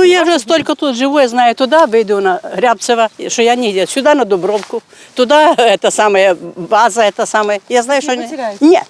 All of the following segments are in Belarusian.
я вже стільки тут живу, я знаю, туди вийду на Рябцево, що я не йду, сюди на Дубровку, туди база, я знаю, що ні.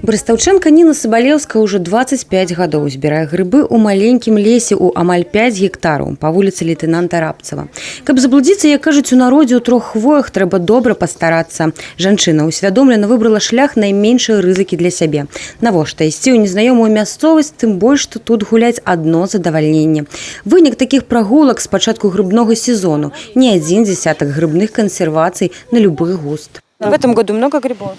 Брыстаўчанка Ніна Сабалеўская ўжо 25 гадоў збірае грыбы ў маленькім лесе ў амаль 5 гектараў па вуліцы лейтенанта Рабцева. Каб заблудзіцца, як кажуць у народзе, у 3 хвоях трэба добра пастарацца. Жанчына усвядомлена выбрала шлях найменшай рызыкі для сябе. Навошта ісці ў незнаёмую мясцовасць, тым больш, што тут гуляць адно задавальненне. Вынік такіх прагулак з пачатку грыбнога сезону. Не адзін дзесятак грыбных кансервацый на любы густ. В этом году много грибов?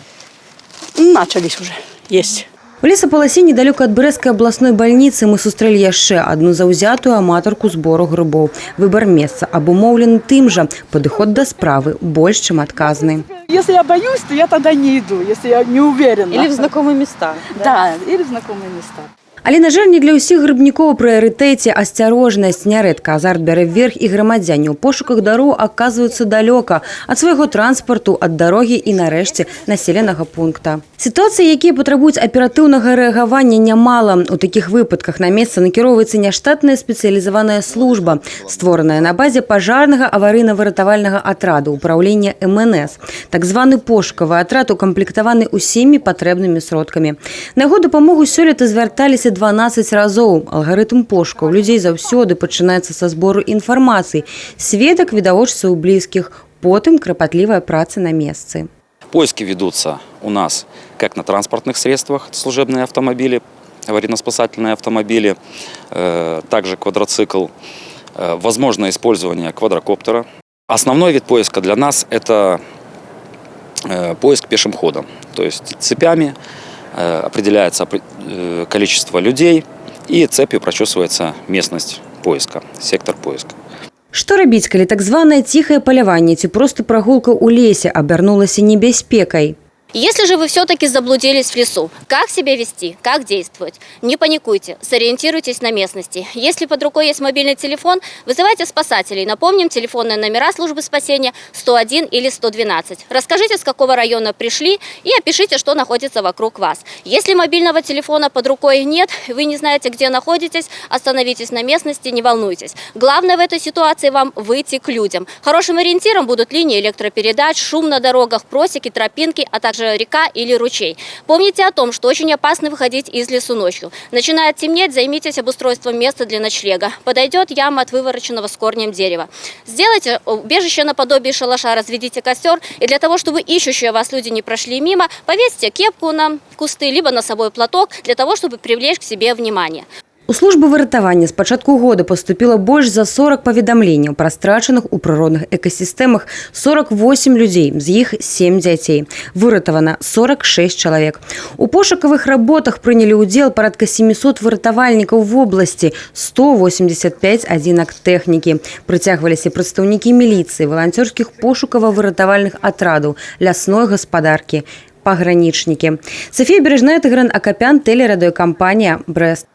Начались уже есть. У лесапаласе недалёка ад Брэсцкай абласной бальніцы мы сустрэлі яшчэ адну заўзятую аматарку збору грыбоў. Выбар месца абумоўлены тым жа, падыход да справы больш, чым адказны. Если я боюсь, то я тогда не иду, если я не уверена. Или в знакомые места? Да, или в знакомые места. Але, на жаль, не для ўсіх грыбнікоў у прыярытэце асцярожнасць. Нярэдка азарт бярэ вверх і грамадзяне ў пошуках дароў аказваюцца далёка ад свайго транспарту, ад дарогі і, нарэшце, населенага пункта. Сітуацыі, якія патрабуюць аператыўнага рэагавання, нямала. У такіх выпадках на месца накіроўваецца няштатная спецыялізаваная служба, створаная на базе пажарнага аварыйна-выратавальнага атраду ўпраўлення МНС. Так званы пошукавы атрад укамплектаваны усімі патрэбнымі сродкамі. На яго дапамогу сёлета звярталіся 12 разоў. Алгарытм пошукаў людзей заўсёды пачынаецца са збору інфармацыі, сведак, відавочцаў блізкіх, потым крапатлівая праца на месцы. Поиски ведутся у нас как на транспортных средствах, служебные автомобили, аварийно-спасательные автомобили, также квадроцикл, возможно использование квадрокоптера. Основной вид поиска для нас – это поиск пешим ходом, то есть цепями определяется количество людей и цепью прочесывается местность поиска, сектор поиска. Што рабіць, калі так званае ціхае паляванне ці проста прагулка ў лесе абярнулася небяспекай? Если же вы все-таки заблудились в лесу, как себя вести, как действовать? Не паникуйте, сориентируйтесь на местности. Если под рукой есть мобильный телефон, вызывайте спасателей. Напомним, телефонные номера службы спасения 101 или 112. Расскажите, с какого района пришли, и опишите, что находится вокруг вас. Если мобильного телефона под рукой нет, вы не знаете, где находитесь, остановитесь на местности, не волнуйтесь. Главное в этой ситуации вам выйти к людям. Хорошим ориентиром будут линии электропередач, шум на дорогах, просеки, тропинки, а также река или ручей. Помните о том, что очень опасно выходить из лесу ночью. Начинает темнеть, займитесь обустройством места для ночлега. Подойдет яма от вывороченного с корнем дерева. Сделайте убежище наподобие шалаша, разведите костер, и для того, чтобы ищущие вас люди не прошли мимо, повесьте кепку на кусты, либо носовой платок, для того, чтобы привлечь к себе внимание. У службы выратавання з пачатку года поступила больш за 40 паведамленняў пра страчаных у прыродных экасістэмах 48 людзей, з іх 7 дзяцей. Выратавана 46 чалавек. У пошукавых работах прынялі ўдзел парадка 700 выратавальнікаў в обласці, 185 адзінак тэхнікі. Прыцягваліся прадстаўнікі міліцыі, валанцёрскіх пошукава-выратавальных атрадаў, лясной гаспадаркі, пагранічнікі. Софія Бережная, Тыгран Акапян, телерадыёкампанія «Брэст».